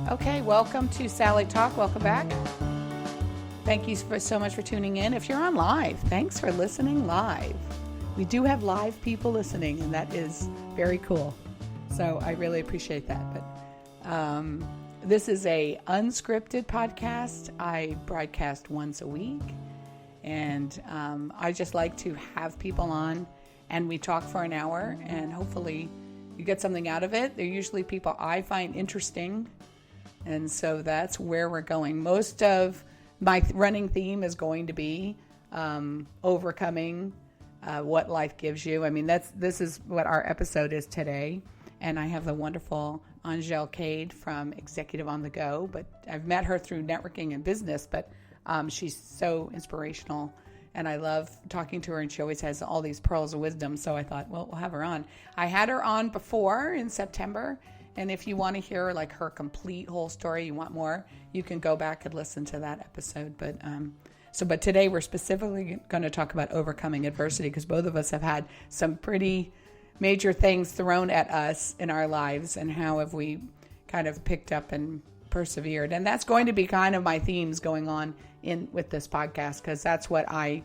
Okay, welcome to Sally Talk. Welcome back. Thank you so much for tuning in. If you're on live, thanks for listening live. We do have live people listening, and that is very cool. So I really appreciate that. But this is a unscripted podcast. I broadcast once a week, and I just like to have people on, and we talk for an hour, and hopefully you get something out of it. They're usually people I find interesting, and so that's where we're going. Most of my running theme is going to be overcoming what life gives you. I mean, this is what our episode is today. And I have the wonderful AnGele Cade from Executive on the Go. But I've met her through networking and business, but she's so inspirational. And I love talking to her, and she always has all these pearls of wisdom. So I thought, well, we'll have her on. I had her on before in September. And if you want to hear like her complete whole story, you want more, you can go back and listen to that episode. But today we're specifically going to talk about overcoming adversity, because both of us have had some pretty major things thrown at us in our lives, and how have we kind of picked up and persevered. And that's going to be kind of my themes going on with this podcast, because that's what I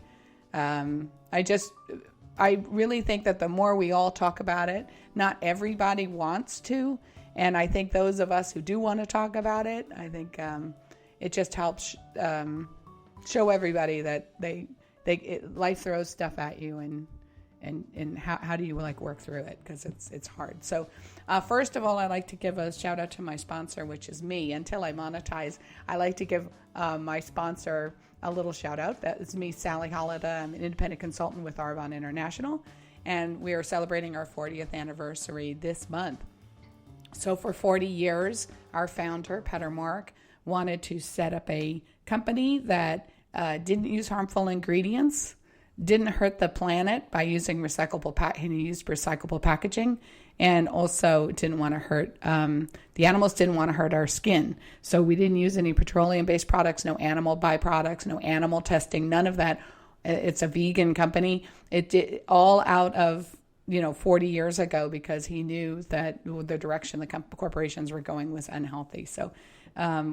really think that the more we all talk about it, not everybody wants to. And I think those of us who do want to talk about it, I think it just helps show everybody that life throws stuff at you, and how do you like work through it, because it's hard. So first of all, I like to give a shout out to my sponsor, which is me. Until I monetize, I like to give my sponsor a little shout out. That is me, Sally Holiday. I'm an independent consultant with Arbonne International, and we are celebrating our 40th anniversary this month. So for 40 years, our founder, Peter Mark, wanted to set up a company that didn't use harmful ingredients, didn't hurt the planet by using recyclable packaging, and also didn't want to hurt the animals, didn't want to hurt our skin. So we didn't use any petroleum-based products, no animal byproducts, no animal testing, none of that. It's a vegan company. It did all out of 40 years ago, because he knew that the direction the corporations were going was unhealthy. So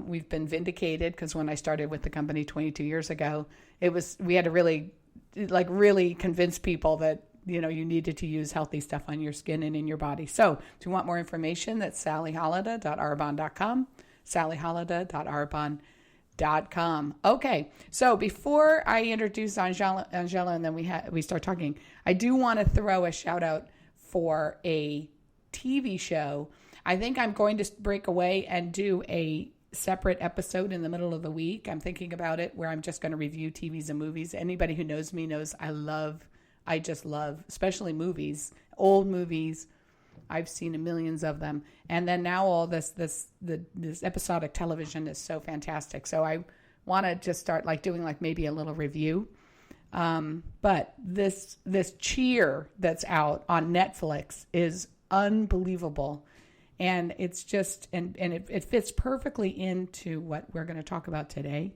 we've been vindicated, because when I started with the company 22 years ago, we had to really convince people that you needed to use healthy stuff on your skin and in your body. So if you want more information, that's sallyholiday.arbonne.com, sallyholiday.arbonne.com. Okay, so before I introduce AnGele and then we start talking, I do want to throw a shout out for a TV show. I think I'm going to break away and do a separate episode in the middle of the week. I'm thinking about it, where I'm just going to review TVs and movies. Anybody who knows me knows I just love, especially movies, old movies. I've seen millions of them. And then now all this episodic television is so fantastic. So I want to just start doing maybe a little review. But this Cheer that's out on Netflix is unbelievable. And it's just, and it fits perfectly into what we're going to talk about today.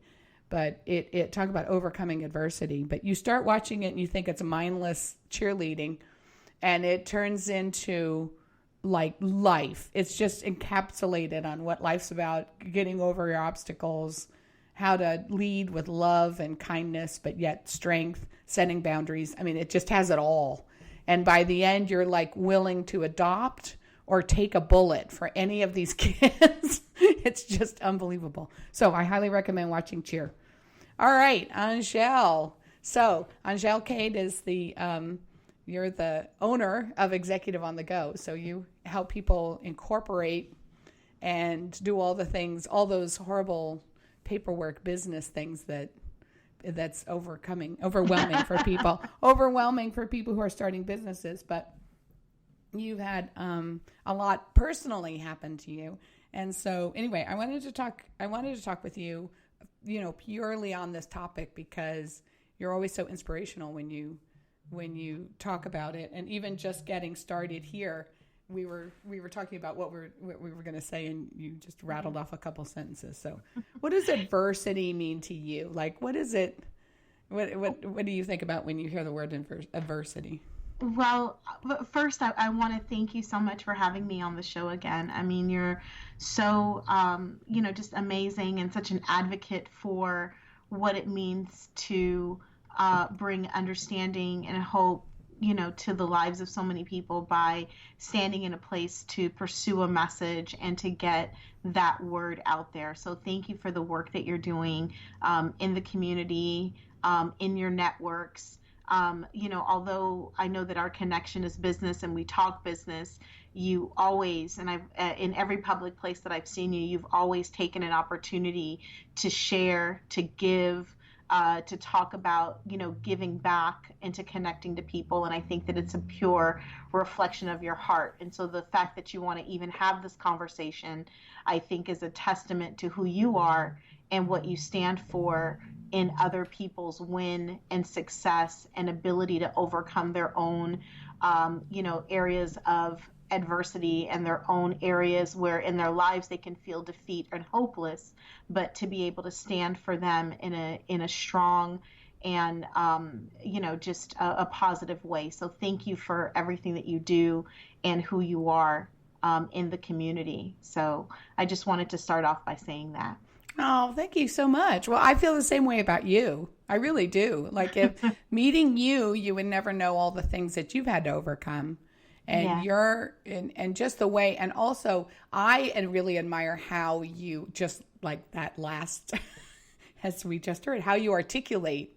But it talk about overcoming adversity. But you start watching it and you think it's mindless cheerleading, and it turns into life. It's just encapsulated on what life's about, getting over your obstacles, how to lead with love and kindness, but yet strength, setting boundaries. I mean, it just has it all. And by the end, you're willing to adopt or take a bullet for any of these kids. It's just unbelievable. So I highly recommend watching Cheer. All right, AnGele. So AnGele Cade is you're the owner of Executive on the Go. So you help people incorporate and do all the things, all those horrible paperwork business things that's overwhelming for people, overwhelming for people who are starting businesses. But you've had a lot personally happen to you. And so anyway, I wanted to talk with you, purely on this topic, because you're always so inspirational when you talk about it. And even just getting started here, we were talking about what we were going to say, and you just rattled off a couple sentences. So what does adversity mean to you? What is it? What do you think about when you hear the word adversity? Well, first, I want to thank you so much for having me on the show again. I mean, you're so, just amazing and such an advocate for what it means to bring understanding and hope, to the lives of so many people by standing in a place to pursue a message and to get that word out there. So thank you for the work that you're doing in the community, in your networks. Although I know that our connection is business and we talk business, you always, and I've, in every public place that I've seen you, you've always taken an opportunity to share, to give, to talk about, giving back and to connecting to people. And I think that it's a pure reflection of your heart. And so the fact that you want to even have this conversation, I think is a testament to who you are and what you stand for in other people's win and success and ability to overcome their own, areas of adversity and their own areas where in their lives they can feel defeat and hopeless, but to be able to stand for them in a strong and just a positive way. So thank you for everything that you do and who you are in the community. So I just wanted to start off by saying that. Oh, thank you so much. Well, I feel the same way about you. I really do. Like if meeting you, you would never know all the things that you've had to overcome. And and just the way, and also I really admire how you just like that last, as we just heard, how you articulate.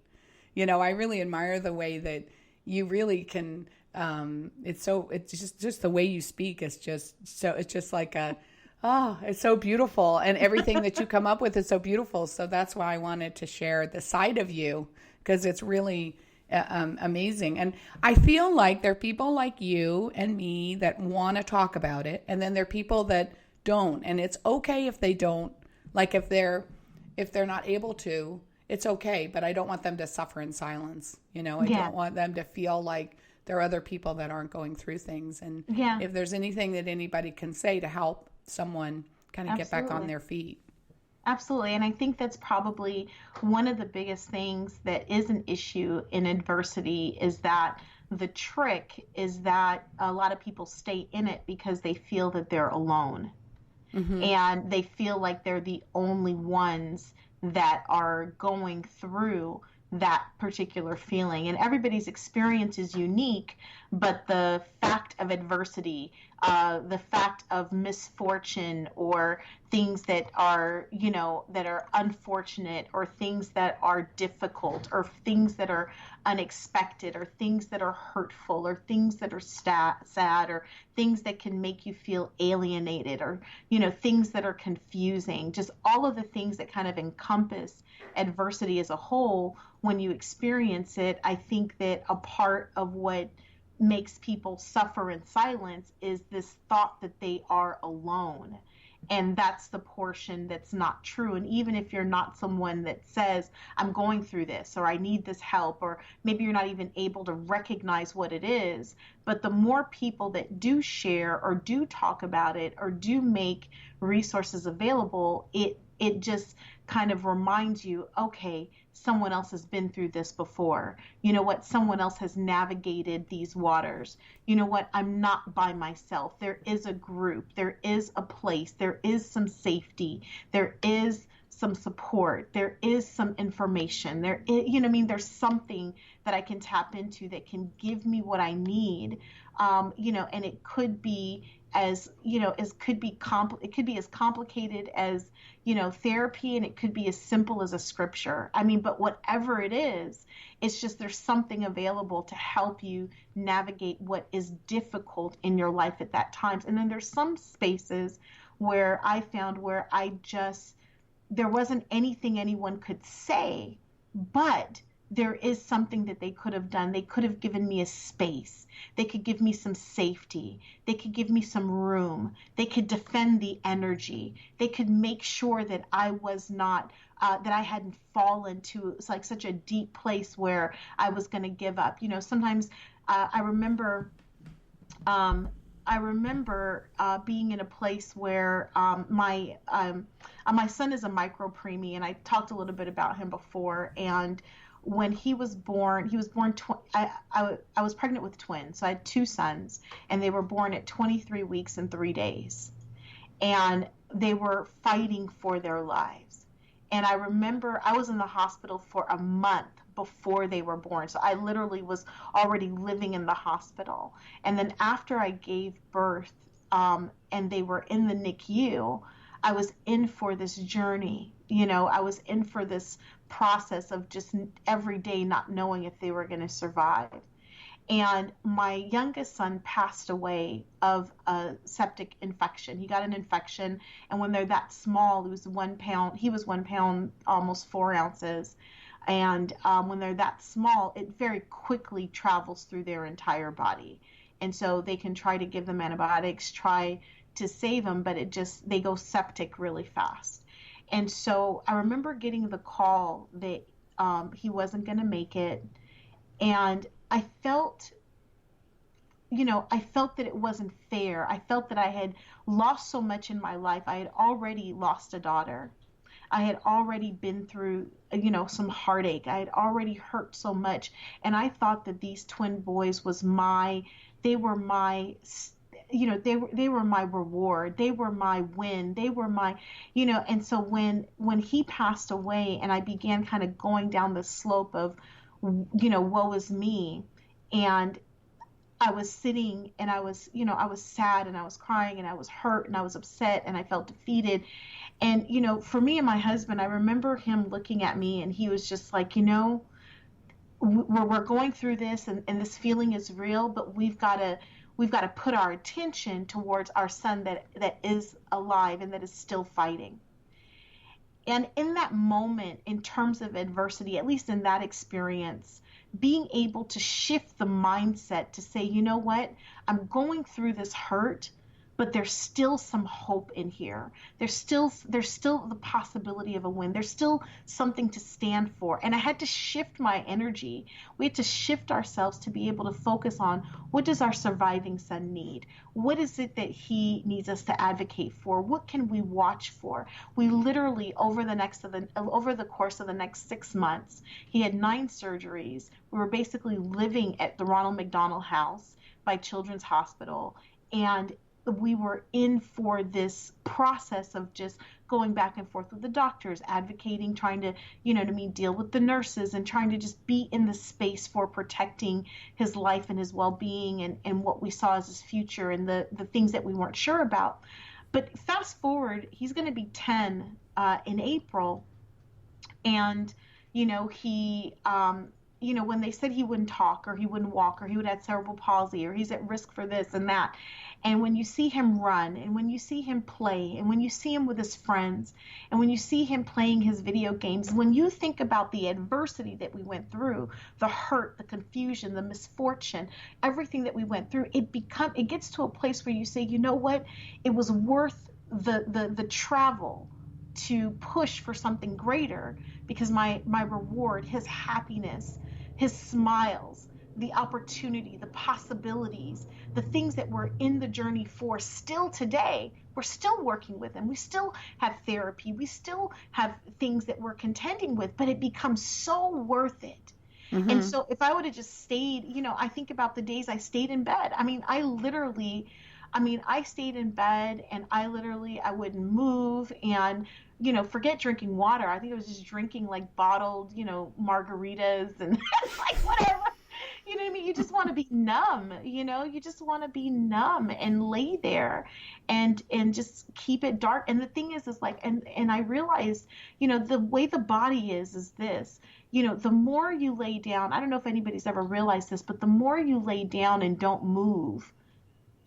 I really admire the way that you really can, it's just the way you speak is it's just like it's so beautiful. And everything that you come up with is so beautiful. So that's why I wanted to share the side of you, because it's really amazing. And I feel like there are people like you and me that want to talk about it. And then there are people that don't. And it's okay if they don't, like if they're not able to, it's okay. But I don't want them to suffer in silence. I don't want them to feel like there are other people that aren't going through things. And if there's anything that anybody can say to help someone kind of get back on their feet. Absolutely. And I think that's probably one of the biggest things that is an issue in adversity is that the trick is that a lot of people stay in it because they feel that they're alone. Mm-hmm. And they feel like they're the only ones that are going through that particular feeling. And everybody's experience is unique, but the fact of adversity, the fact of misfortune, or things that are, that are unfortunate, or things that are difficult, or things that are unexpected, or things that are hurtful, or things that are sad, or things that can make you feel alienated, or, things that are confusing, just all of the things that kind of encompass adversity as a whole. When you experience it, I think that a part of what makes people suffer in silence is this thought that they are alone. And that's the portion that's not true. And even if you're not someone that says, I'm going through this, or I need this help, or maybe you're not even able to recognize what it is, but the more people that do share or do talk about it or do make resources available, it just kind of reminds you, okay, someone else has been through this before. You know what? Someone else has navigated these waters. You know what? I'm not by myself. There is a group. There is a place. There is some safety. There is some support. There is some information. There is, there's something that I can tap into that can give me what I need. And it could be it could be as complicated as, therapy, and it could be as simple as a scripture. But whatever it is, it's just there's something available to help you navigate what is difficult in your life at that time. And then there's some spaces where I found where there wasn't anything anyone could say, but there is something that they could have done. They could have given me a space. They could give me some safety. They could give me some room. They could defend the energy. They could make sure that I was not, that I hadn't fallen to like such a deep place where I was going to give up. Sometimes I remember being in a place where my son is a micro preemie, and I talked a little bit about him before. And when he was born, I was pregnant with twins. So I had two sons, and they were born at 23 weeks and 3 days. And they were fighting for their lives. And I remember I was in the hospital for a month before they were born. So I literally was already living in the hospital. And then after I gave birth, and they were in the NICU, I was in for this journey. I was in for this process of just every day not knowing if they were going to survive. And my youngest son passed away of a septic infection. He got an infection, and when they're that small, he was 1 pound, almost 4 ounces. And when they're that small, it very quickly travels through their entire body. And so they can try to give them antibiotics, try to save them, but they go septic really fast. And so I remember getting the call that he wasn't going to make it. And I felt that it wasn't fair. I felt that I had lost so much in my life. I had already lost a daughter. I had already been through, some heartache. I had already hurt so much. And I thought that these twin boys they were my reward. They were my win. They were my, and so when he passed away and I began kind of going down the slope of, woe is me. And I was sitting and I was sad and I was crying and I was hurt and I was upset and I felt defeated. And, for me and my husband, I remember him looking at me and he was just like, we're going through this and this feeling is real, but we've got to put our attention towards our son that is alive and that is still fighting. And in that moment, in terms of adversity, at least in that experience, being able to shift the mindset to say, you know what, I'm going through this hurt, but there's still some hope in here. There's still the possibility of a win. There's still something to stand for. And I had to shift my energy. We had to shift ourselves to be able to focus on, what does our surviving son need? What is it that he needs us to advocate for? What can we watch for? We literally, over the course of the next 6 months, he had 9 surgeries. We were basically living at the Ronald McDonald House by Children's Hospital. And we were in for this process of just going back and forth with the doctors, advocating, trying to, deal with the nurses and trying to just be in the space for protecting his life and his well-being and what we saw as his future and the things that we weren't sure about. But fast forward, he's going to be 10 in April. And, when they said he wouldn't talk or he wouldn't walk or he would have cerebral palsy or he's at risk for this and that. And when you see him run and when you see him play and when you see him with his friends and when you see him playing his video games, when you think about the adversity that we went through, the hurt, the confusion, the misfortune, everything that we went through, it gets to a place where you say, you know what, it was worth the travel to push for something greater, because my reward, his happiness, his smiles, the opportunity, the possibilities, the things that we're in the journey for still today, we're still working with them. We still have therapy. We still have things that we're contending with, but it becomes so worth it. Mm-hmm. And so if I would have just stayed, I think about the days I stayed in bed. I stayed in bed and I wouldn't move and, forget drinking water. I think I was just drinking like bottled, margaritas and like whatever. You know what I mean? You just want to be numb, you just want to be numb and lay there and just keep it dark. And the thing is like, and I realized, the way the body is this, the more you lay down, I don't know if anybody's ever realized this, but the more you lay down and don't move,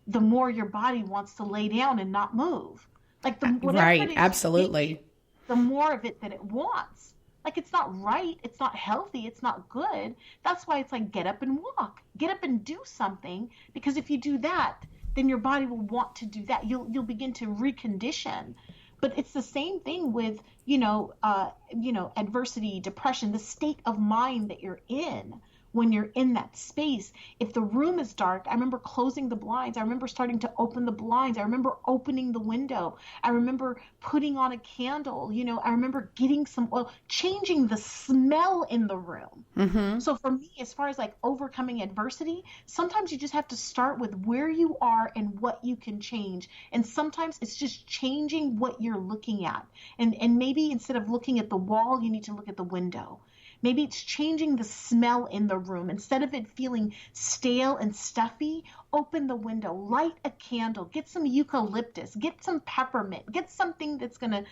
the more your body wants to lay down and not move. Like right, absolutely. The more of it that it wants. Like it's not right, it's not healthy, it's not good. That's why it's like get up and walk, get up and do something. Because if you do that, then your body will want to do that. You'll begin to recondition. But it's the same thing with adversity, depression, the state of mind that you're in. when you're in that space. If the room is dark, I remember closing the blinds. I remember starting to open the blinds. I remember opening the window. I remember putting on a candle. I remember getting some oil, changing the smell in the room. So for me, as far as like overcoming adversity, sometimes you just have to start with where you are and what you can change. And sometimes it's just changing what you're looking at. And maybe instead of looking at the wall, you need to look at the window. Maybe it's changing the smell in the room. Instead of it feeling stale and stuffy, open the window, light a candle, get some eucalyptus, get some peppermint, get something that's going to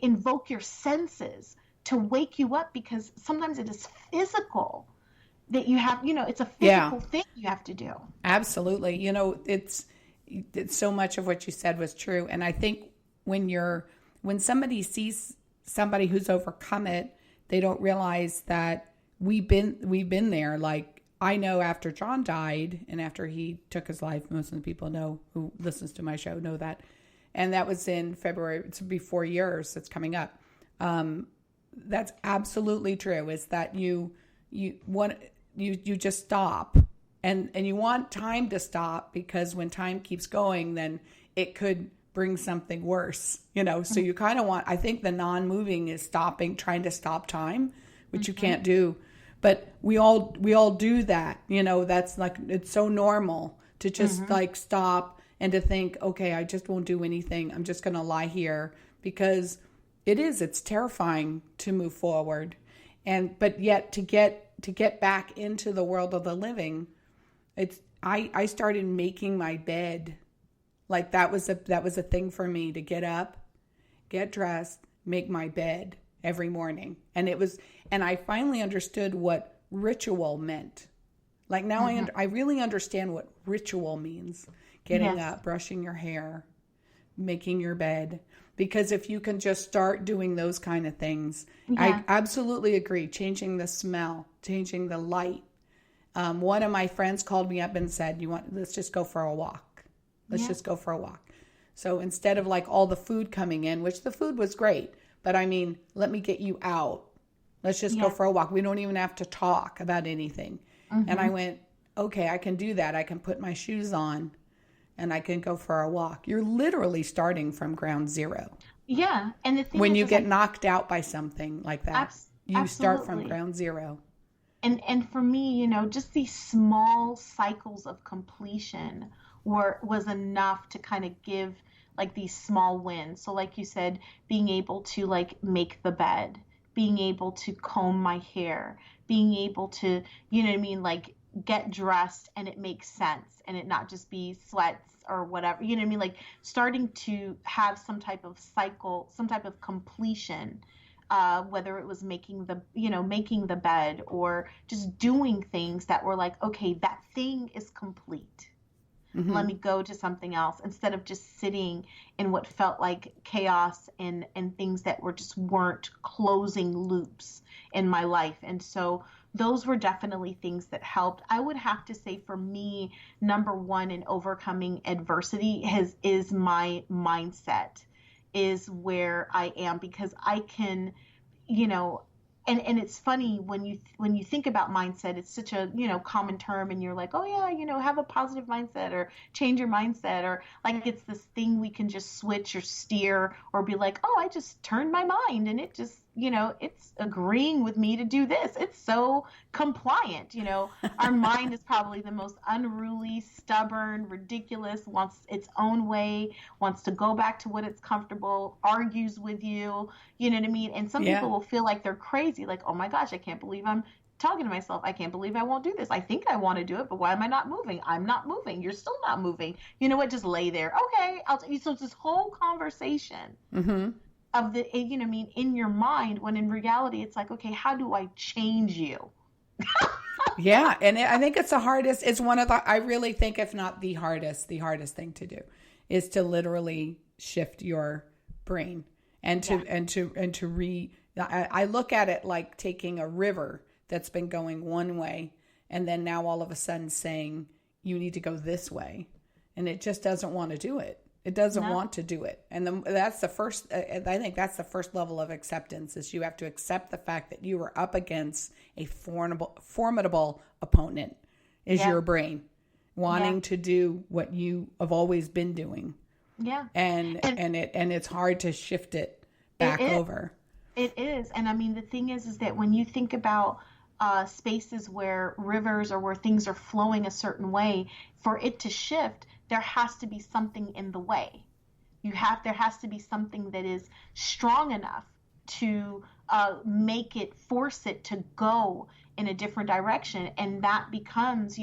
invoke your senses to wake you up, because sometimes it is physical that you have, it's a physical thing you have to do. Absolutely. It's so much of what you said was true. And I think when somebody sees somebody who's overcome it, they don't realize that we've been there. Like, I know after John died and after he took his life, most of the people who listens to my show know that. And that was in February. It's be 4 years. It's coming up. That's absolutely true. Is that you just stop and you want time to stop, because when time keeps going, then it could bring something worse, so you kind of want, I think the non-moving is trying to stop time, which you can't do, but we all do that, that's like, it's so normal to just like stop and to think, okay, I just won't do anything. I'm just going to lie here, because it's terrifying to move forward. But yet to get back into the world of the living, I started making my bed. Like that was a thing for me, to get up, get dressed, make my bed every morning. And I finally understood what ritual meant. Like now I really understand what ritual means. Getting up, brushing your hair, making your bed. Because if you can just start doing those kind of things, I absolutely agree. Changing the smell, changing the light. One of my friends called me up and said, let's just go for a walk. Let's just go for a walk. So instead of like all the food coming in, which the food was great, but I mean, let me get you out. Let's just go for a walk. We don't even have to talk about anything. And I went, okay, I can do that. I can put my shoes on and I can go for a walk. You're literally starting from ground zero. Yeah. And the thing when you get knocked out by something like that, you absolutely. start from ground zero. And for me, just these small cycles of completion was enough to kind of give like these small wins. So like you said, being able to like make the bed, being able to comb my hair, being able to, like get dressed and it makes sense and it not just be sweats or whatever, like starting to have some type of cycle, some type of completion, whether it was making the bed or just doing things that were like, okay, that thing is complete. Let me go to something else, instead of just sitting in what felt like chaos and things that weren't closing loops in my life. And so those were definitely things that helped. I would have to say for me, number one in overcoming adversity is my mindset, is where I am, because I can, and it's funny when you think about mindset, it's such a, common term, and you're like, oh yeah, have a positive mindset or change your mindset, or like it's this thing we can just switch or steer or be like, oh, I just turned my mind and it just, it's agreeing with me to do this. It's so compliant. Our mind is probably the most unruly, stubborn, ridiculous, wants its own way, wants to go back to what it's comfortable, argues with you, you know what I mean? And some people will feel like they're crazy, like, oh my gosh, I can't believe I'm talking to myself. I can't believe I won't do this. I think I want to do it, but why am I not moving? I'm not moving. You're still not moving. You know what? Just lay there. Okay. So it's this whole conversation of the, in your mind, when in reality, it's like, okay, how do I change you? Yeah. And I think it's the hardest. It's one of I really think, if not the hardest thing to do is to literally shift your brain and I look at it like taking a river that's been going one way, and then now all of a sudden saying, you need to go this way. And it just doesn't want to do it. It doesn't No. want to do it. And that's the first, I think that's the first level of acceptance, is you have to accept the fact that you are up against a formidable opponent, is Yeah. your brain wanting Yeah. to do what you have always been doing. Yeah. And it's hard to shift it back It is. over. It is. And I mean, the thing is that when you think about spaces where rivers or where things are flowing a certain way, for it to shift, there has to be something in the way. There has to be something that is strong enough to force it to go in a different direction. And that becomes,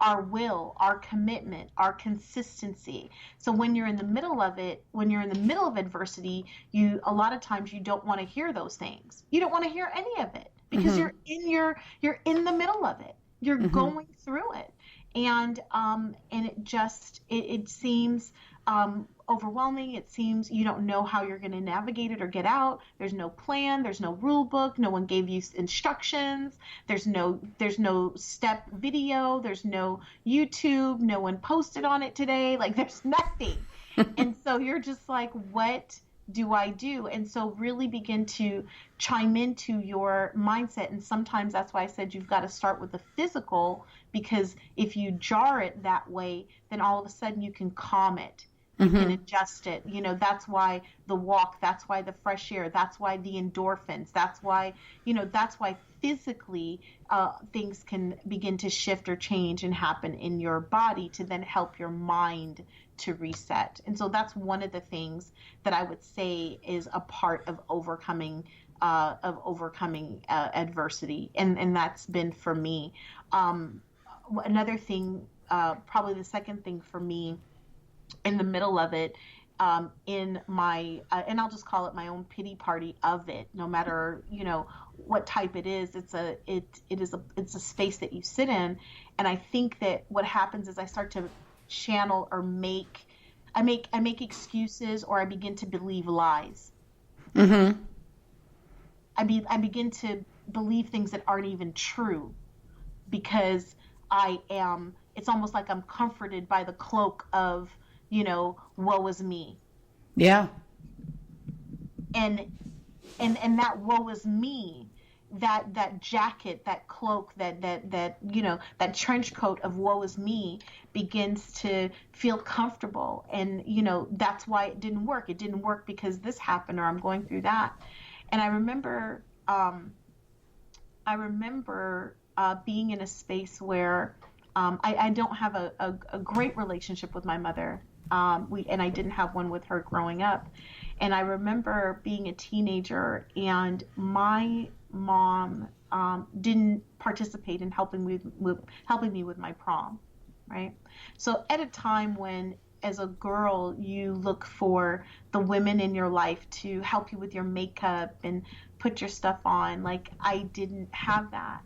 our will, our commitment, our consistency. So when you're in the middle of it, when you're in the middle of adversity, a lot of times you don't want to hear those things. You don't want to hear any of it because you're in the middle of it. You're going through it. And it seems overwhelming. It seems you don't know how you're going to navigate it or get out. There's no plan. There's no rule book. No one gave you instructions. There's no step video. There's no YouTube. No one posted on it today. Like, there's nothing. And so you're just like, what do I do? And so really begin to chime into your mindset. And sometimes that's why I said you've got to start with the physical, because if you jar it that way, then all of a sudden you can calm it. You can adjust it. That's why the walk, that's why the fresh air, that's why the endorphins, that's why physically things can begin to shift or change and happen in your body to then help your mind to reset. And so that's one of the things that I would say is a part of overcoming adversity. And that's been for me. Another thing, probably the second thing for me in the middle of it, in my, and I'll just call it my own pity party of it, no matter, what type it is, it's a space that you sit in. And I think that what happens is I start to channel or I make excuses, or I begin to believe lies. I begin to believe things that aren't even true, because it's almost like I'm comforted by the cloak of, woe is me. Yeah. And that woe is me, that jacket, that cloak, that trench coat of woe is me begins to feel comfortable. And, that's why it didn't work. It didn't work because this happened, or I'm going through that. And I remember being in a space where I don't have a great relationship with my mother. And I didn't have one with her growing up. And I remember being a teenager, and my mom didn't participate in helping me with my prom, right? So at a time when, as a girl, you look for the women in your life to help you with your makeup and put your stuff on, like, I didn't have that.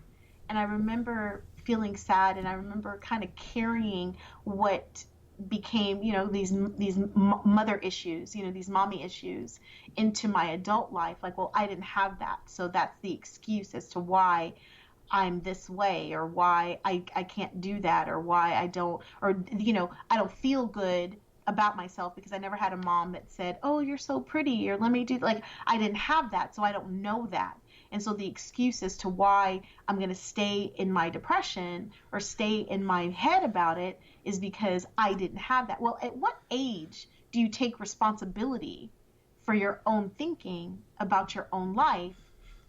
And I remember feeling sad, and I remember kind of carrying what became, these mother issues, these mommy issues into my adult life. Like, well, I didn't have that. So that's the excuse as to why I'm this way, or why I can't do that, or why I don't feel good about myself, because I never had a mom that said, oh, you're so pretty, or let me do, like, I didn't have that. So I don't know that. And so the excuse as to why I'm going to stay in my depression or stay in my head about it is because I didn't have that. Well, at what age do you take responsibility for your own thinking about your own life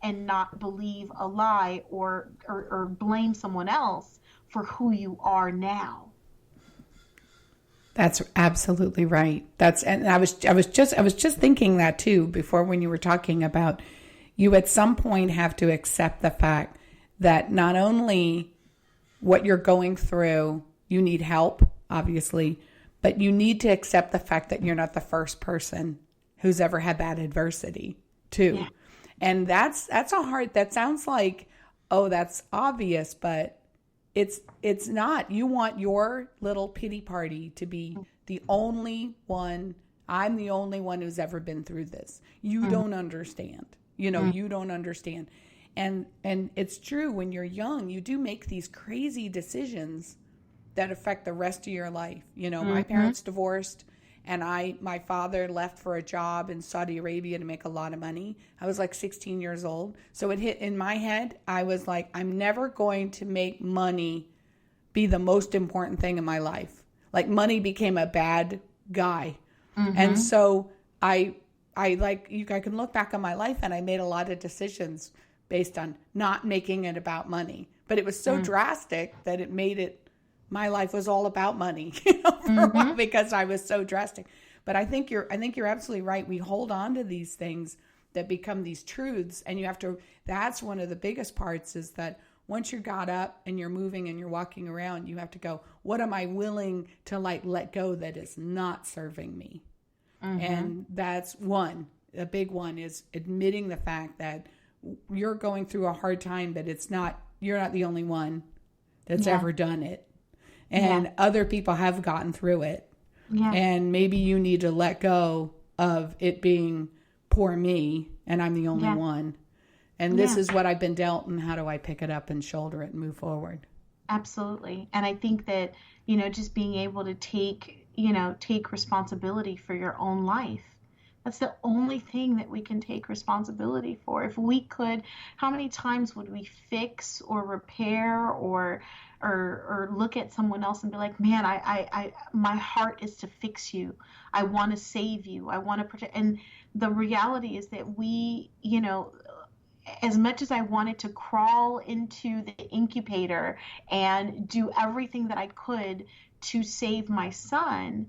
and not believe a lie or blame someone else for who you are now? That's absolutely right. And I was just thinking that too before, when you were talking about, you at some point have to accept the fact that not only what you're going through, you need help, obviously, but you need to accept the fact that you're not the first person who's ever had that adversity too. Yeah. And that sounds like, oh, that's obvious, but it's not. You want your little pity party to be the only one. I'm the only one who's ever been through this. You don't understand. You don't understand. And it's true, when you're young, you do make these crazy decisions that affect the rest of your life. My parents divorced, And my father left for a job in Saudi Arabia to make a lot of money. I was like 16 years old. So it hit in my head. I was like, I'm never going to make money be the most important thing in my life. Like money became a bad guy. And so I can look back on my life and I made a lot of decisions based on not making it about money. But it was so drastic that it made it, my life was all about money, for a while, because I was so drastic. But I think you're absolutely right. We hold on to these things that become these truths, and you have to, that's one of the biggest parts, is that once you got up and you're moving and you're walking around, you have to go, what am I willing to let go that is not serving me? And that's one. A big one is admitting the fact that you're going through a hard time, but you're not the only one that's ever done it. And other people have gotten through it. Yeah. And maybe you need to let go of it being poor me and I'm the only one. And this is what I've been dealt, and how do I pick it up and shoulder it and move forward? Absolutely. And I think that, just being able to take responsibility for your own life. That's the only thing that we can take responsibility for. If we could, how many times would we fix or repair or look at someone else and be like, man, I my heart is to fix you. I want to save you. I want to protect. And the reality is that we, as much as I wanted to crawl into the incubator and do everything that I could to save my son,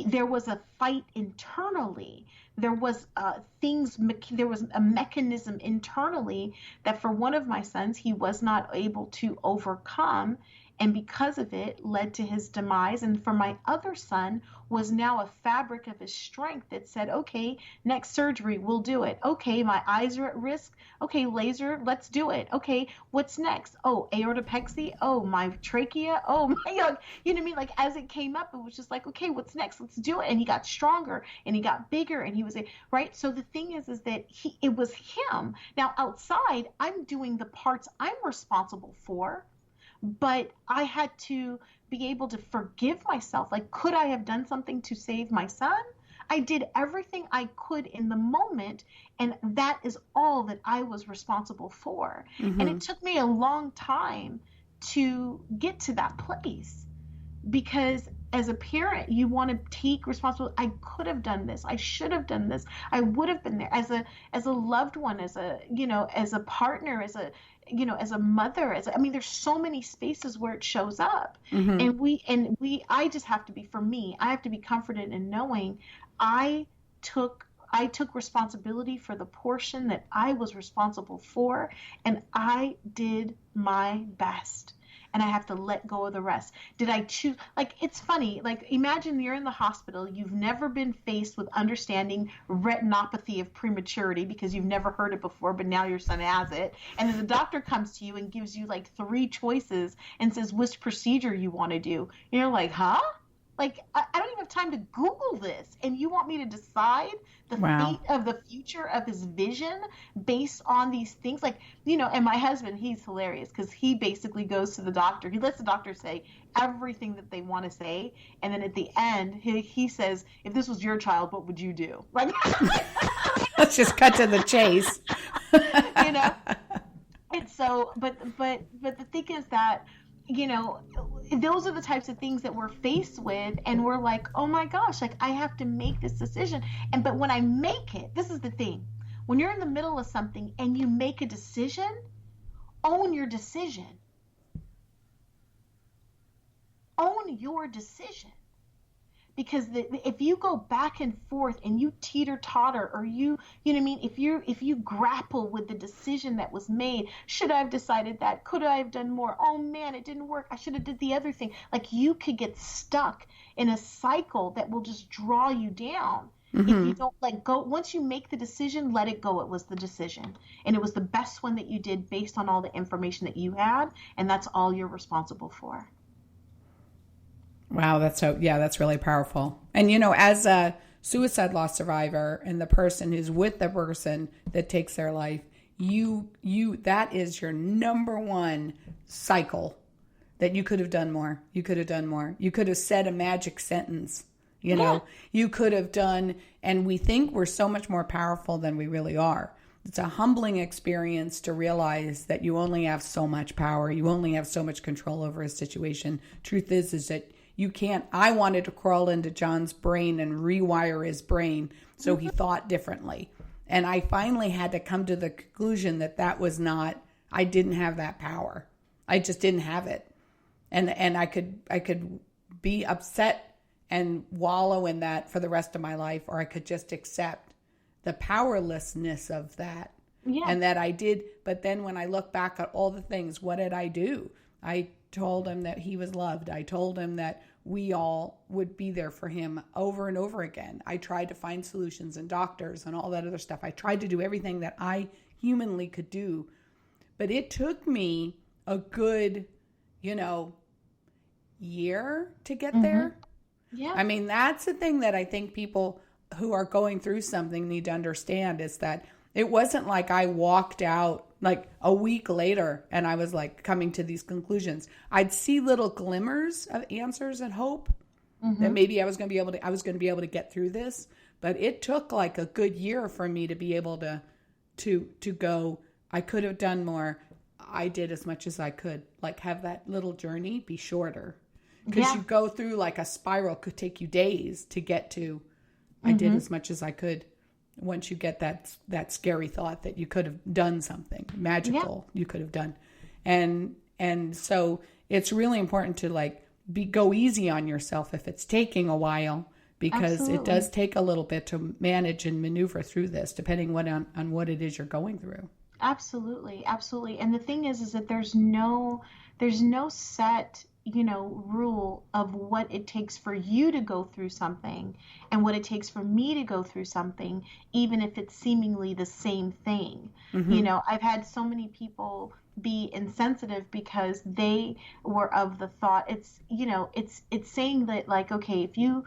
there was a fight internally. There was there was a mechanism internally that for one of my sons, he was not able to overcome. And because of it, led to his demise. And for my other son was now a fabric of his strength that said, okay, next surgery, we'll do it. Okay, my eyes are at risk. Okay, laser, let's do it. Okay, what's next? Oh, aortopexy. Oh, my trachea. Oh, my, you know what I mean? Like, as it came up, it was just like, okay, what's next? Let's do it. And he got stronger and he got bigger and he was, right? So the thing is that it was him. Now, outside, I'm doing the parts I'm responsible for. But I had to be able to forgive myself. Like, could I have done something to save my son? I did everything I could in the moment, and that is all that I was responsible for. And it took me a long time to get to that place, because as a parent, you want to take responsibility. I could have done this. I should have done this. I would have been there as a loved one, as a partner, as a mother, there's so many spaces where it shows up. I just have to be, for me, I have to be comforted in knowing I took responsibility for the portion that I was responsible for, and I did my best. And I have to let go of the rest. Did I choose? Like, it's funny. Like, imagine you're in the hospital. You've never been faced with understanding retinopathy of prematurity because you've never heard it before, but now your son has it. And then the doctor comes to you and gives you like 3 choices and says, which procedure you want to do. And you're like, huh? Like, I don't even have time to Google this. And you want me to decide the fate of the future of his vision based on these things? Like, and my husband, he's hilarious because he basically goes to the doctor. He lets the doctor say everything that they want to say. And then at the end, he says, if this was your child, what would you do? Like, let's just cut to the chase. And so, but the thing is that, those are the types of things that we're faced with, and we're like, oh my gosh, like, I have to make this decision. But when I make it, this is the thing. When you're in the middle of something and you make a decision, own your decision. Own your decision. Because if you go back and forth and you teeter-totter, or if you grapple with the decision that was made, should I have decided that? Could I have done more? Oh man, it didn't work. I should have did the other thing. Like, you could get stuck in a cycle that will just draw you down. If you don't let go. Once you make the decision, let it go. It was the decision. And it was the best one that you did based on all the information that you had. And that's all you're responsible for. Wow, that's really powerful. And as a suicide loss survivor and the person who's with the person that takes their life, that is your number one cycle that you could have done more. You could have done more. You could have said a magic sentence You know, you could have done, and we think we're so much more powerful than we really are. It's a humbling experience to realize that you only have so much power. You only have so much control over a situation. Truth is that you can't. I wanted to crawl into John's brain and rewire his brain so he thought differently. And I finally had to come to the conclusion that was not, I didn't have that power. I just didn't have it. And I could be upset and wallow in that for the rest of my life, or I could just accept the powerlessness of that. Yeah. And that I did. But then when I look back at all the things, what did I do? I told him that he was loved. I told him that we all would be there for him over and over again. I tried to find solutions and doctors and all that other stuff. I tried to do everything that I humanly could do. But it took me a good, year to get there. Yeah. I mean, that's the thing that I think people who are going through something need to understand, is that it wasn't like I walked out like a week later and I was like coming to these conclusions. I'd see little glimmers of answers and hope that maybe I was going to be able to get through this. But it took like a good year for me to be able to go, I could have done more. I did as much as I could, like have that little journey be shorter. Because you go through like a spiral, could take you days to get to, I did as much as I could. Once you get that scary thought that you could have done something magical, you could have done. And so it's really important to like go easy on yourself if it's taking a while, because it does take a little bit to manage and maneuver through this, depending on what it is you're going through. Absolutely. Absolutely. And the thing is that there's no set rule of what it takes for you to go through something and what it takes for me to go through something, even if it's seemingly the same thing. I've had so many people be insensitive because they were of the thought, it's saying that like, okay, if you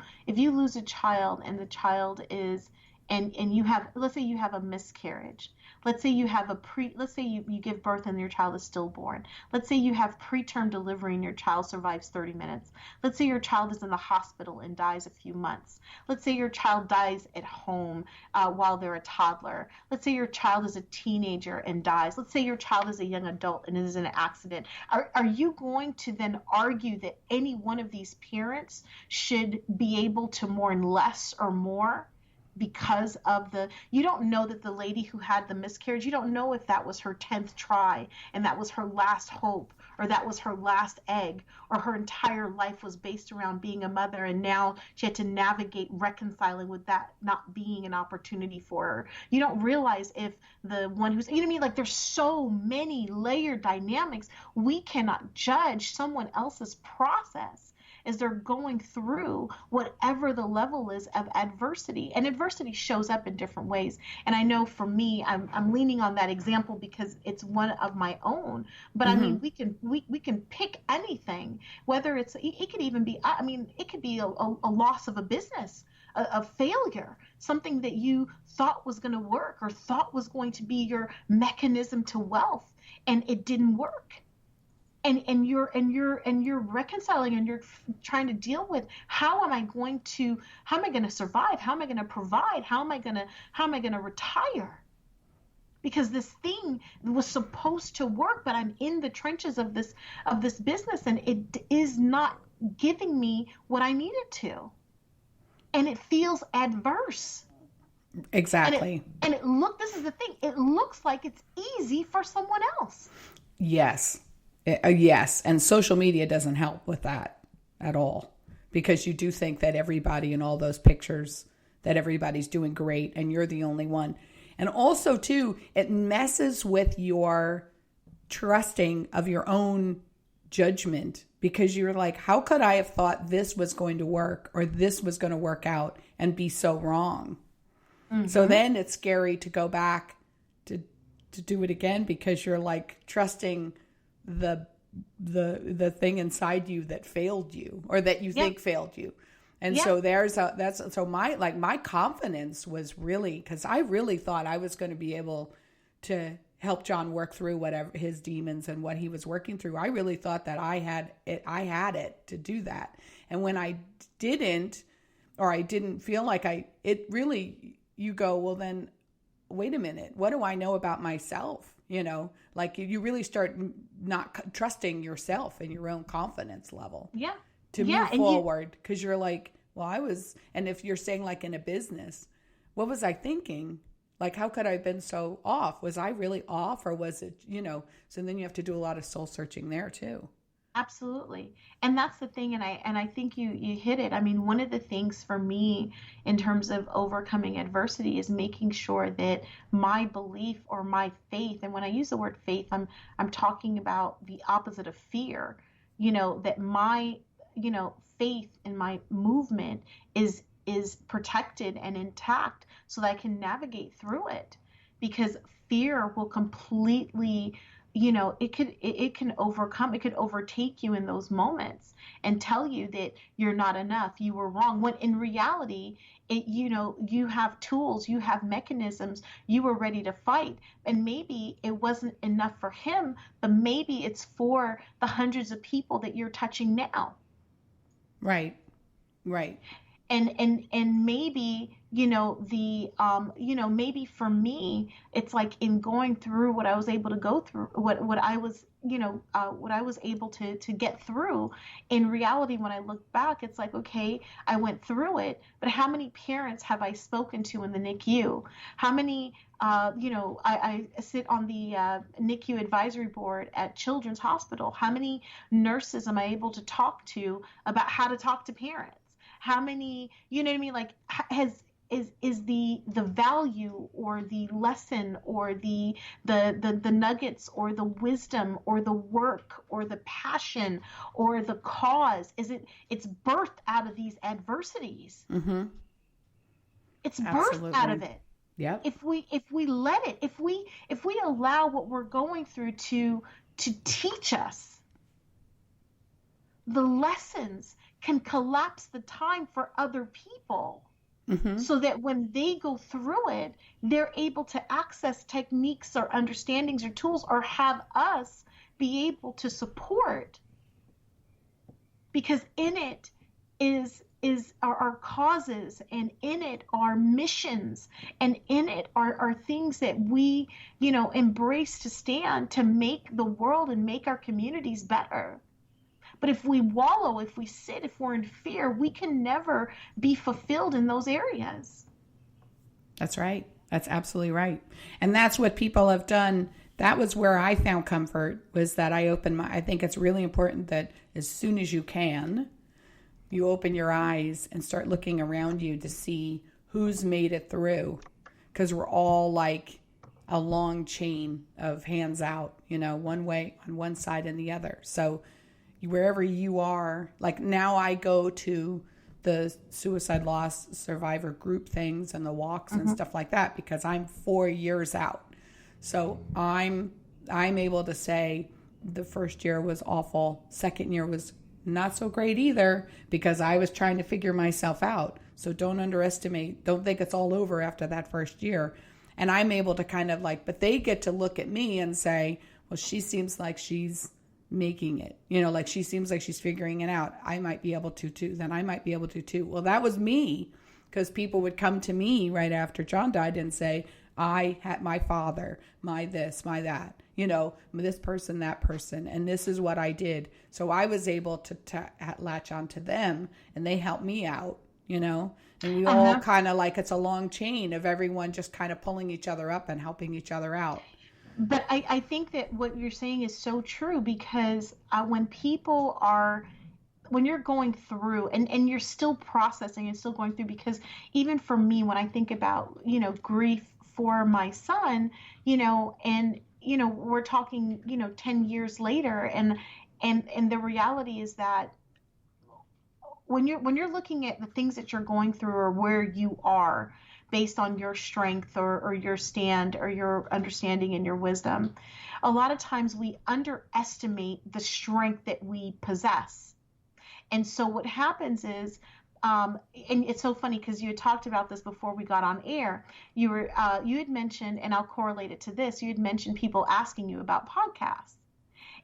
lose a child and the child is, and you have, let's say you have a miscarriage. Let's say you have let's say you give birth and your child is stillborn. Let's say you have preterm delivery and your child survives 30 minutes. Let's say your child is in the hospital and dies a few months. Let's say your child dies at home while they're a toddler. Let's say your child is a teenager and dies. Let's say your child is a young adult and is in an accident. Are you going to then argue that any one of these parents should be able to mourn less or more? Because of you don't know that the lady who had the miscarriage, you don't know if that was her 10th try and that was her last hope, or that was her last egg, or her entire life was based around being a mother and now she had to navigate reconciling with that not being an opportunity for her. You don't realize if the one who's, like there's so many layered dynamics. We cannot judge someone else's process as they're going through whatever the level is of adversity. And adversity shows up in different ways. And I know for me, I'm leaning on that example because it's one of my own. But I mean, we can pick anything, whether it could even be, it could be a loss of a business, a failure, something that you thought was going to work or thought was going to be your mechanism to wealth, and it didn't work. And you're reconciling and you're trying to deal with how am I going to survive? How am I going to provide? How am I going to retire? Because this thing was supposed to work, but I'm in the trenches of this business and it is not giving me what I need it to. And it feels adverse. Exactly. This is the thing. It looks like it's easy for someone else. Yes. Yes. And social media doesn't help with that at all, because you do think that everybody in all those pictures, that everybody's doing great and you're the only one. And also too, it messes with your trusting of your own judgment, because you're like, how could I have thought this was going to work or this was going to work out and be so wrong? So then it's scary to go back to do it again, because you're like trusting the thing inside you that failed you, or that you think failed you. And so my confidence was really, because I really thought I was going to be able to help John work through whatever his demons and what he was working through. I really thought that I had it to do that. And when I didn't, or I didn't feel like it really, you go, well then, wait a minute, what do I know about myself? Like you really start not trusting yourself and your own confidence level Yeah. to Yeah. move forward. Because you're like, well, and if you're saying like in a business, what was I thinking? Like, how could I have been so off? Was I really off, or was it, so then you have to do a lot of soul searching there too. Absolutely. And that's the thing, and I think you hit it. I mean, one of the things for me in terms of overcoming adversity is making sure that my belief or my faith, and when I use the word faith, I'm talking about the opposite of fear, that my, faith in my movement is protected and intact so that I can navigate through it. Because fear will completely, it can overtake you in those moments and tell you that you're not enough, you were wrong, when in reality you have tools, you have mechanisms, you were ready to fight. And maybe it wasn't enough for him, but maybe it's for the hundreds of people that you're touching now. Right. And maybe maybe for me it's like in going through what I was able to go through, what I was what I was able to get through. In reality, when I look back, it's like, okay, I went through it, but how many parents have I spoken to in the NICU? How many I sit on the NICU advisory board at Children's Hospital. How many nurses am I able to talk to about how to talk to parents? How many, you know what I mean? Like, is the value or the lesson or the nuggets or the wisdom or the work or the passion or the cause, it's birthed out of these adversities. Mm-hmm. It's Absolutely. birthed out of it. Yeah. If we let it, if we allow what we're going through to teach us, the lessons can collapse the time for other people. Mm-hmm. So that when they go through it, they're able to access techniques or understandings or tools, or have us be able to support, because in it is our causes, and in it are missions, and in it are things that we embrace to stand to make the world and make our communities better. But if we wallow, if we sit, if we're in fear, we can never be fulfilled in those areas. That's right. That's absolutely right. And that's what people have done. That was where I found comfort, was that I think it's really important that as soon as you can, you open your eyes and start looking around you to see who's made it through. Because we're all like a long chain of hands out, one way on one side and the other. So wherever you are, like now I go to the suicide loss survivor group things and the walks and stuff like that, because I'm 4 years out. So I'm able to say the first year was awful. Second year was not so great either, because I was trying to figure myself out. So don't think it's all over after that first year. And I'm able to kind of but they get to look at me and say, well, she seems like she's making it, like she seems like she's figuring it out. I might be able to too. Then I might be able to too. Well, that was me, because people would come to me right after John died and say, I had my father, my this, my that, this person, that person, and this is what I did. So I was able to latch on to them, and they helped me out, and we all kind of it's a long chain of everyone just kind of pulling each other up and helping each other out. But I think that what you're saying is so true, because when you're going through and you're still processing and still going through, because even for me, when I think about, grief for my son, and, we're talking, 10 years later, and the reality is that when you're looking at the things that you're going through, or where you are, based on your strength or your stand or your understanding and your wisdom, a lot of times we underestimate the strength that we possess. And so what happens is, and it's so funny because you had talked about this before we got on air. You had mentioned, and I'll correlate it to this, you had mentioned people asking you about podcasts.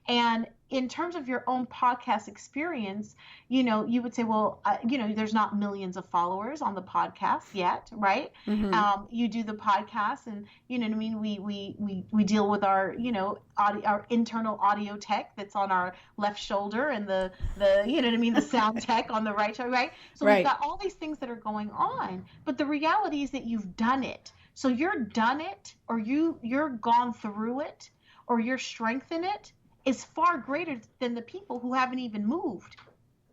And in terms of your own podcast experience, you would say, well, there's not millions of followers on the podcast yet, right? You do the podcast, and you know what I mean. We deal with our our internal audio tech that's on our left shoulder, and the you know what I mean, the sound tech on the right shoulder, right? So we've got all these things that are going on, but the reality is that you've done it. So you're done it, or you're gone through it, or your strength in it is far greater than the people who haven't even moved,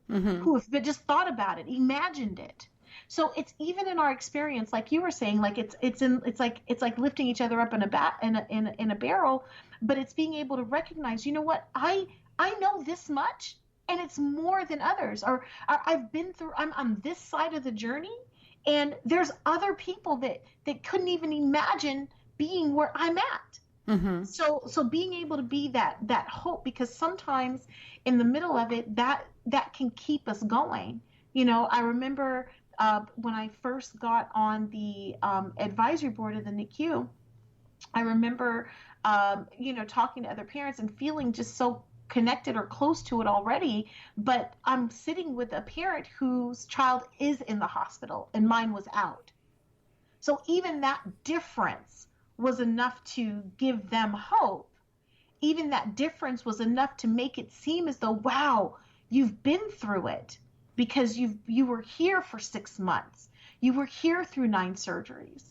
who have just thought about it, imagined it. So it's even in our experience, like you were saying, like it's like lifting each other up in a barrel, but it's being able to recognize, you know what, I know this much, and it's more than others, or I've been through, I'm on this side of the journey, and there's other people that couldn't even imagine being where I'm at. So being able to be that hope, because sometimes in the middle of it, that can keep us going. I remember when I first got on the advisory board of the NICU, I remember talking to other parents and feeling just so connected or close to it already. But I'm sitting with a parent whose child is in the hospital and mine was out. So even that difference was enough to give them hope. Even that difference was enough to make it seem as though, wow, you've been through it, because you were here for 6 months. You were here through 9 surgeries.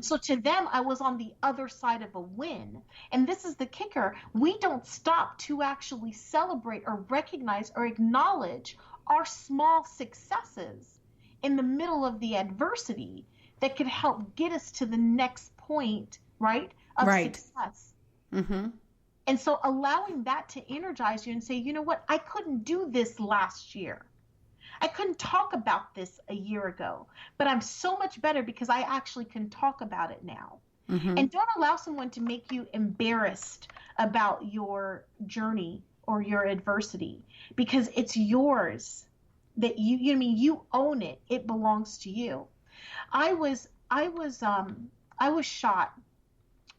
So to them, I was on the other side of a win. And this is the kicker. We don't stop to actually celebrate or recognize or acknowledge our small successes in the middle of the adversity that could help get us to the next point, right, of success. And so allowing that to energize you and say, you know what, I couldn't do this last year. I couldn't talk about this a year ago, but I'm so much better because I actually can talk about it now. And don't allow someone to make you embarrassed about your journey or your adversity, because it's yours, that you own it. It belongs to you. I was shot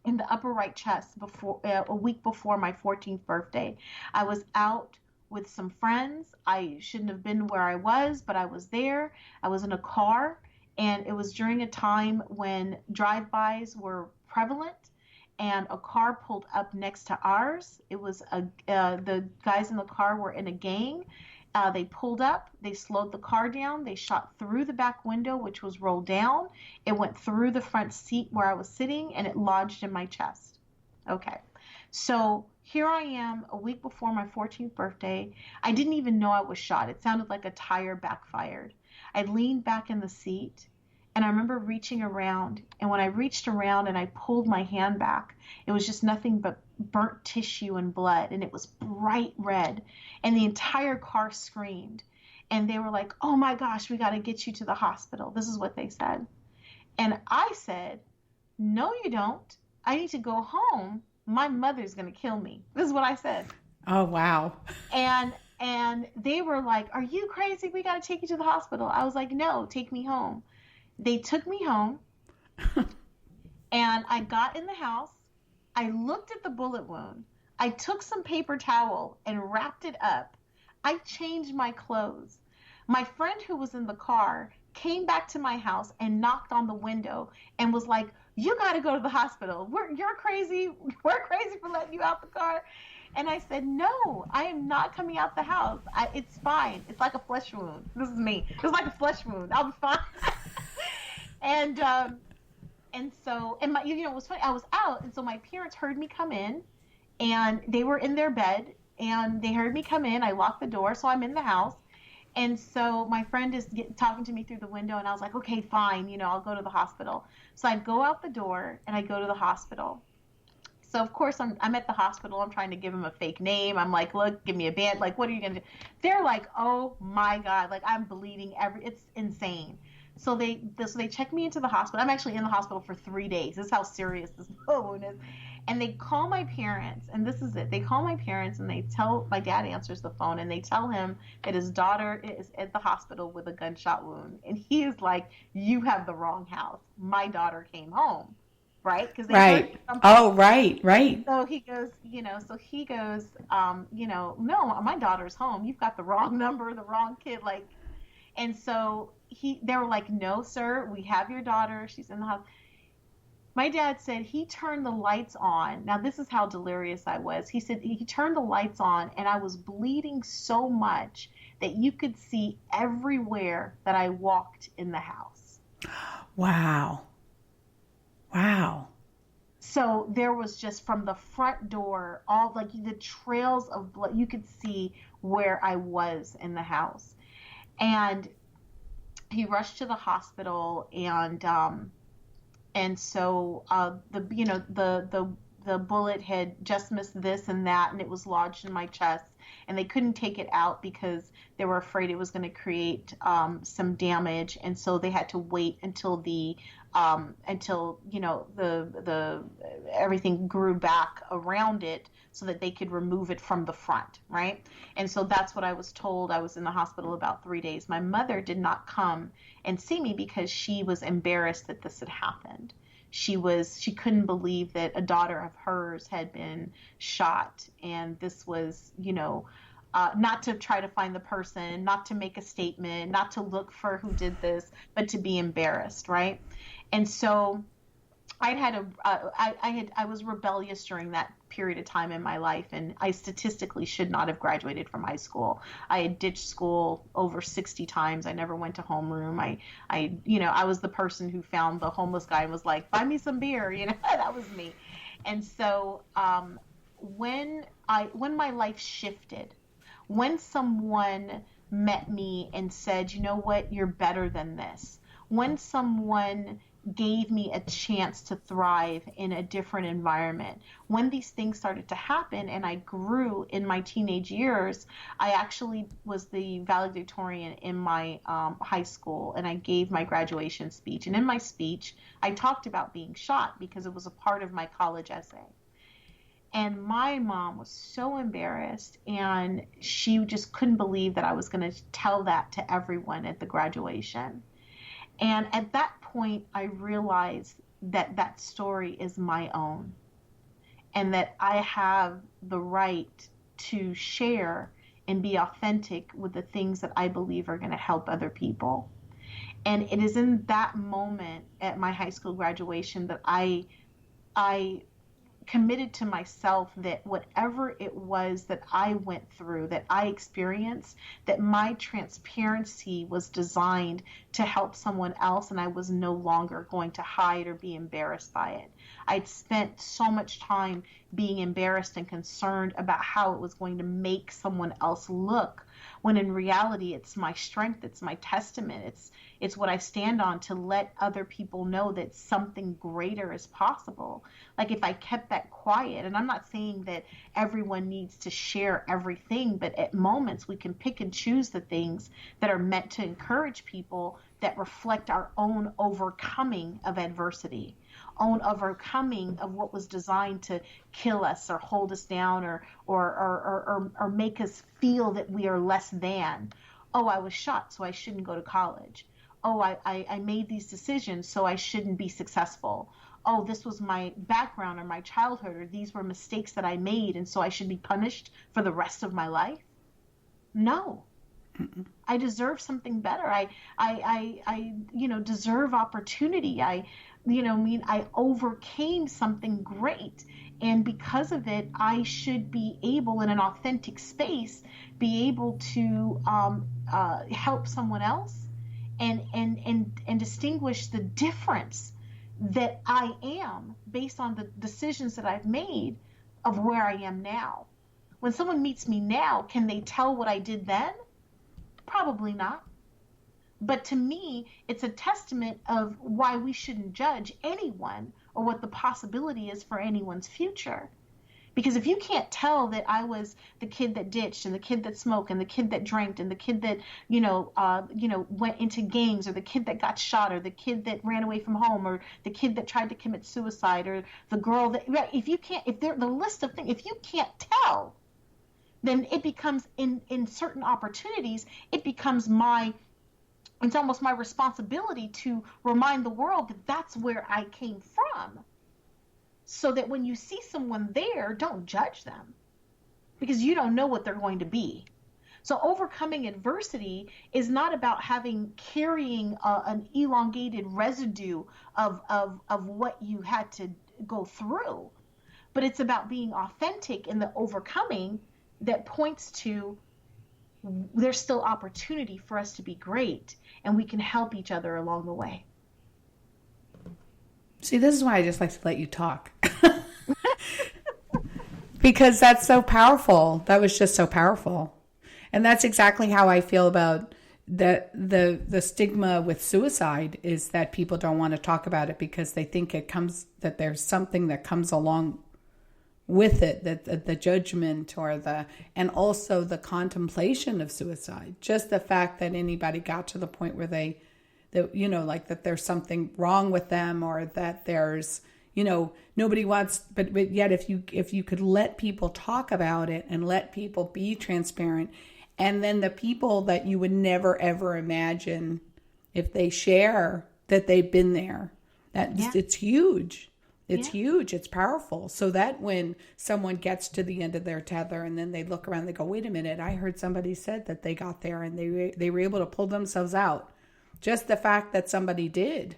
in the upper right chest before a week before my 14th birthday. I was out with some friends. I shouldn't have been where I was, but I was there. I was in a car, and it was during a time when drive-bys were prevalent, and a car pulled up next to ours. It was the guys in the car were in a gang. They pulled up, they slowed the car down, they shot through the back window, which was rolled down. It went through the front seat where I was sitting, and it lodged in my chest. Okay. So here I am a week before my 14th birthday. I didn't even know I was shot. It sounded like a tire backfired. I leaned back in the seat, and I remember reaching around. And when I reached around and I pulled my hand back, it was just nothing but burnt tissue and blood, and it was bright red. And the entire car screamed. And they were like, oh my gosh, we got to get you to the hospital. This is what they said. And I said, no, you don't. I need to go home. My mother's going to kill me. This is what I said. Oh, wow. And they were like, are you crazy? We got to take you to the hospital. I was like, no, take me home. They took me home, and I got in the house. I looked at the bullet wound. I took some paper towel and wrapped it up. I changed my clothes. My friend who was in the car came back to my house and knocked on the window and was like, you got to go to the hospital. You're crazy. We're crazy for letting you out the car. And I said, no, I am not coming out the house. It's fine. It's like a flesh wound. This is me. It's like a flesh wound. I'll be fine. And so it was funny. I was out, and so my parents heard me come in, and they were in their bed, and they heard me come in. I locked the door, so I'm in the house. And so my friend is talking to me through the window, and I was like, okay, fine, I'll go to the hospital. So I go out the door, and I go to the hospital. So of course I'm at the hospital. I'm trying to give him a fake name. I'm like, look, give me a band. Like, what are you gonna do? They're like, oh my God, like I'm bleeding it's insane. So they check me into the hospital. I'm actually in the hospital for 3 days. This is how serious this wound is. And they call my parents, and this is it. They call my parents, and they tell, my dad answers the phone, and they tell him that his daughter is at the hospital with a gunshot wound. And he is like, you have the wrong house. My daughter came home. right? Because they heard Right. something. Oh, right, right. So he goes, no, my daughter's home. You've got the wrong number, the wrong kid. Like, and so they were like, no, sir, we have your daughter. She's in the house. My dad said he turned the lights on. Now, this is how delirious I was. He said he turned the lights on, and I was bleeding so much that you could see everywhere that I walked in the house. Wow. Wow. So there was just from the front door, all like the trails of blood. You could see where I was in the house. And he rushed to the hospital, and so the bullet had just missed this and that, and it was lodged in my chest, and they couldn't take it out because they were afraid it was going to create some damage, and so they had to wait until the everything grew back around it so that they could remove it from the front, right? And so that's what I was told. I was in the hospital about 3 days. My mother did not come and see me because she was embarrassed that this had happened. She couldn't believe that a daughter of hers had been shot, and this was, not to try to find the person, not to make a statement, not to look for who did this, but to be embarrassed, right? And so I was rebellious during that period of time in my life, and I statistically should not have graduated from high school. I had ditched school over 60 times. I never went to homeroom. I was the person who found the homeless guy and was like, buy me some beer, that was me. And so when my life shifted, when someone met me and said, you know what, you're better than this, when someone gave me a chance to thrive in a different environment, when these things started to happen and I grew in my teenage years, I actually was the valedictorian in my high school, and I gave my graduation speech. And in my speech, I talked about being shot because it was a part of my college essay. And my mom was so embarrassed, and she just couldn't believe that I was going to tell that to everyone at the graduation. And at that point, I realized that that story is my own, and that I have the right to share and be authentic with the things that I believe are going to help other people. And it is in that moment at my high school graduation that I committed to myself that whatever it was that I went through, that I experienced, that my transparency was designed to help someone else, and I was no longer going to hide or be embarrassed by it. I'd spent so much time being embarrassed and concerned about how it was going to make someone else look, when in reality it's my strength, it's my testament, it's what I stand on to let other people know that something greater is possible. Like if I kept that quiet, and I'm not saying that everyone needs to share everything, but at moments we can pick and choose the things that are meant to encourage people, that reflect our own overcoming of adversity, own overcoming of what was designed to kill us or hold us down or make us feel that we are less than. Oh, I was shot, so I shouldn't go to college. Oh, I made these decisions, so I shouldn't be successful. Oh, this was my background or my childhood, or these were mistakes that I made, and so I should be punished for the rest of my life. No. I deserve something better. I deserve opportunity. I overcame something great. And because of it, I should be able, in an authentic space, be able to help someone else and distinguish the difference that I am based on the decisions that I've made of where I am now. When someone meets me now, can they tell what I did then? Probably not. But to me, it's a testament of why we shouldn't judge anyone or what the possibility is for anyone's future. Because if you can't tell that I was the kid that ditched, and the kid that smoked, and the kid that drank, and the kid that went into gangs, or the kid that got shot, or the kid that ran away from home, or the kid that tried to commit suicide, or the girl that, if you can't, the list of things, if you can't tell, then it becomes in certain opportunities, it's almost my responsibility to remind the world that that's where I came from. so that when you see someone there, don't judge them because you don't know what they're going to be. So overcoming adversity is not about carrying an elongated residue of what you had to go through, but it's about being authentic in the overcoming that points to there's still opportunity for us to be great, and we can help each other along the way. See, this is why I just like to let you talk. Because that's so powerful. That was just so powerful. And that's exactly how I feel about the stigma with suicide, is that people don't want to talk about it because they think that there's something that comes along with it, that the judgment and also the contemplation of suicide. Just the fact that anybody got to the point where that there's something wrong with them, or that there's, nobody wants, but yet if you could let people talk about it and let people be transparent, and then the people that you would never ever imagine, if they share that they've been there, it's huge. It's huge. It's powerful. So that when someone gets to the end of their tether and then they look around, they go, wait a minute, I heard somebody said that they got there and they were able to pull themselves out. Just the fact that somebody did,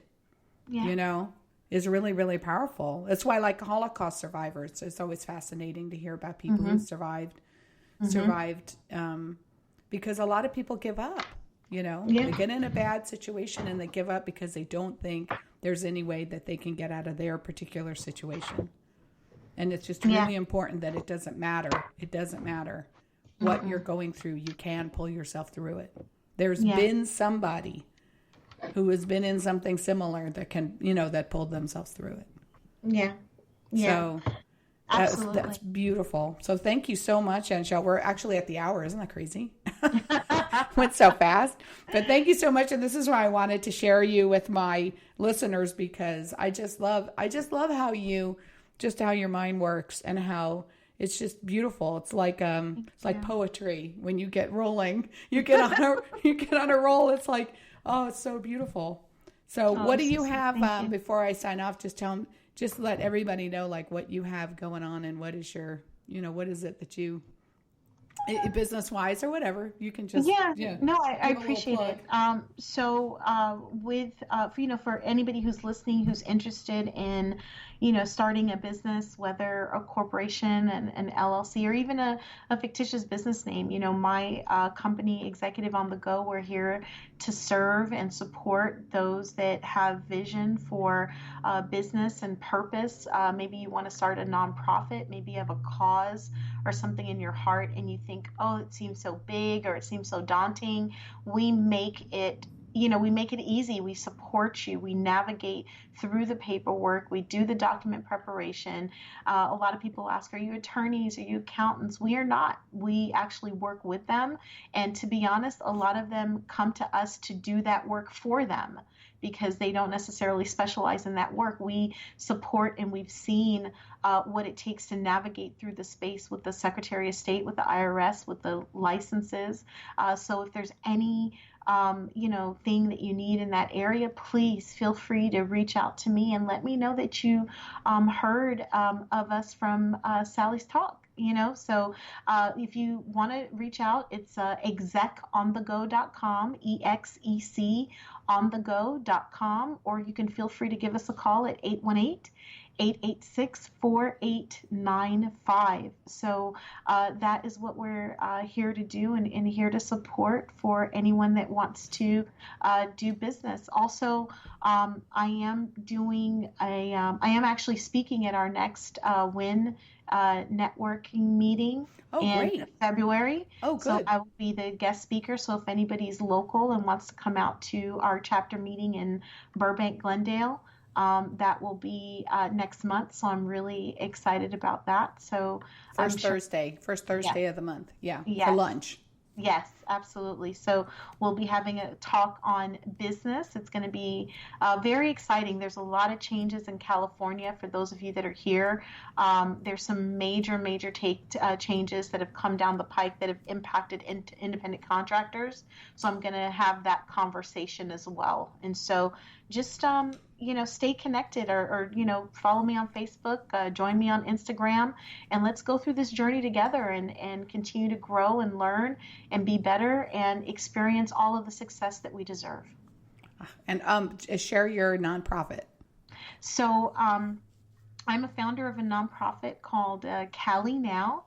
is really, really powerful. That's why, like Holocaust survivors, it's always fascinating to hear about people who survived, because a lot of people give up, they get in a bad situation and they give up because they don't think there's any way that they can get out of their particular situation. And it's just really important that it doesn't matter. It doesn't matter what you're going through. You can pull yourself through it. There's been somebody who has been in something similar that can, that pulled themselves through it. Yeah. So that's beautiful. So thank you so much, AnGele. We're actually at the hour. Isn't that crazy? Went so fast. But thank you so much. And this is why I wanted to share you with my listeners, because I just love how your mind works, and how it's just beautiful. It's like like poetry. When you get rolling, you get on a roll. It's like, oh, it's so beautiful. So what do you have before I sign off? Just let everybody know like what you have going on, and what is your, what is it that you, business wise or whatever, you can just I appreciate it. For anybody who's listening, who's interested in starting a business, whether a corporation, an LLC, or even a fictitious business name, my company, Executive on the Go, we're here to serve and support those that have vision for business and purpose. Maybe you want to start a nonprofit, maybe you have a cause or something in your heart and you think, oh, it seems so big or it seems so daunting. We make it easy. We support you. We navigate through the paperwork. We do the document preparation. A lot of people ask, are you attorneys? Are you accountants? We are not. We actually work with them. And to be honest, a lot of them come to us to do that work for them because they don't necessarily specialize in that work. We support, and we've seen what it takes to navigate through the space with the Secretary of State, with the IRS, with the licenses. So if there's any thing that you need in that area, please feel free to reach out to me and let me know that you heard of us from Sally's Talk. So if you want to reach out, it's execonthego.com, EXEC onthego.com, or you can feel free to give us a call at 818-886-4895. So that is what we're here to do, and here to support for anyone that wants to do business. Also, I am actually speaking at our next WIN networking meeting in February. Oh, good. So I will be the guest speaker. So if anybody's local and wants to come out to our chapter meeting in Burbank, Glendale, that will be next month. So I'm really excited about that. So First Thursday of the month. Yeah. Yes. For lunch. Yes, absolutely. So we'll be having a talk on business. It's going to be very exciting. There's a lot of changes in California for those of you that are here. There's some major changes that have come down the pike that have impacted independent contractors. So I'm going to have that conversation as well. And so just stay connected, or follow me on Facebook, join me on Instagram, and let's go through this journey together and continue to grow and learn and be better and experience all of the success that we deserve. And share your nonprofit. So I'm a founder of a nonprofit called Cali Now.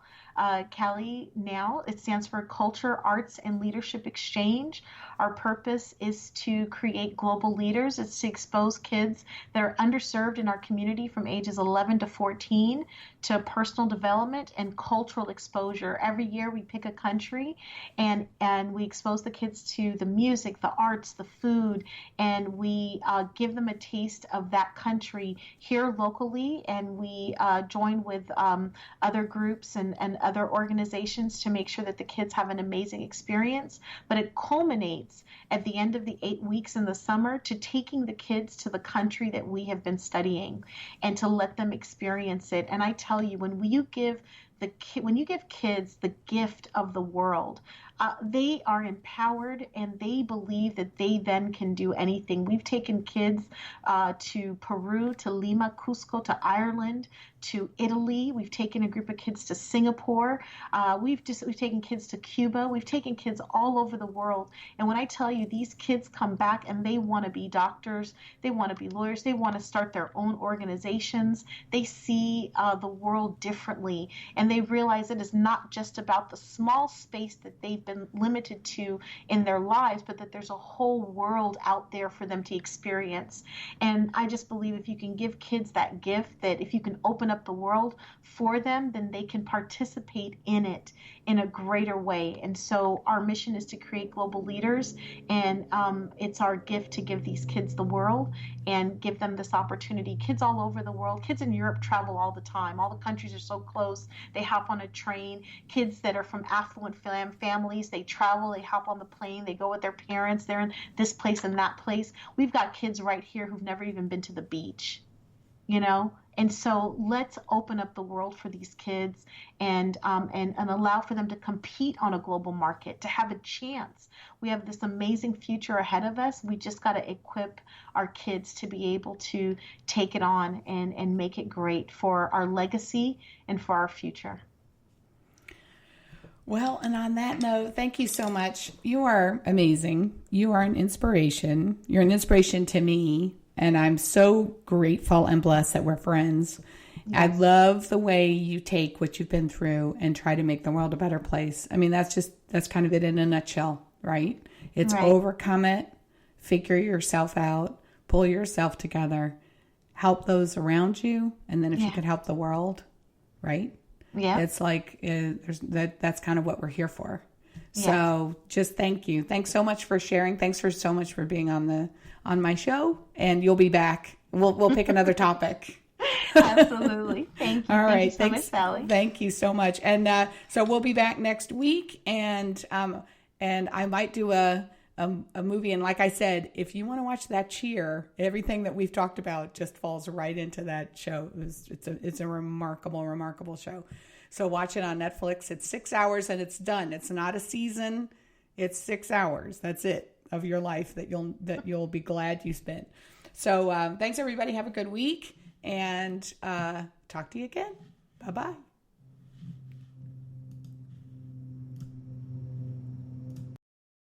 Cali Now, it stands for Culture, Arts, and Leadership Exchange. Our purpose is to create global leaders. It's to expose kids that are underserved in our community from ages 11 to 14 to personal development and cultural exposure. Every year we pick a country and we expose the kids to the music, the arts, the food, and we give them a taste of that country here locally, and we join with other groups and other organizations to make sure that the kids have an amazing experience. But it culminates at the end of the 8 weeks in the summer to taking the kids to the country that we have been studying and to let them experience it. And I tell you, when you give kids the gift of the world, they are empowered and they believe that they then can do anything. We've taken kids to Peru, to Lima, Cusco, to Ireland, to Italy. We've taken a group of kids to Singapore. We've taken kids to Cuba. We've taken kids all over the world. And when I tell you, these kids come back and they want to be doctors, they want to be lawyers, they want to start their own organizations. They see the world differently, and they realize it is not just about the small space that they've been limited to in their lives, but that there's a whole world out there for them to experience. And I just believe if you can give kids that gift, that if you can open up the world for them, then they can participate in it in a greater way. And so our mission is to create global leaders, and it's our gift to give these kids the world and give them this opportunity. Kids all over the world, kids in Europe travel all the time. All the countries are so close. They hop on a train. Kids that are from affluent families, they travel, they hop on the plane, they go with their parents, they're in this place and that place. We've got kids right here who've never even been to the beach, And so let's open up the world for these kids and allow for them to compete on a global market, to have a chance. We have this amazing future ahead of us. We just got to equip our kids to be able to take it on and make it great for our legacy and for our future. Well, and on that note, thank you so much. You are amazing. You are an inspiration. You're an inspiration to me. And I'm so grateful and blessed that we're friends. Yes. I love the way you take what you've been through and try to make the world a better place. I mean, that's kind of it in a nutshell, right? It's right. Overcome it, figure yourself out, pull yourself together, help those around you. And then if you could help the world, right? Yeah. It's like, that's kind of what we're here for. Yes. So just thank you. Thanks so much for sharing. Thanks so much for being on my show, and you'll be back. We'll pick another topic. Absolutely. Thank you. All right. Thank you so much, Sally. Thank you so much. And so we'll be back next week, and I might do a movie. And like I said, if you want to watch that cheer, everything that we've talked about just falls right into that show. It's a remarkable show. So watch it on Netflix. It's 6 hours and it's done. It's not a season. It's 6 hours. That's it of your life that you'll be glad you spent. So thanks everybody. Have a good week, and talk to you again. Bye-bye.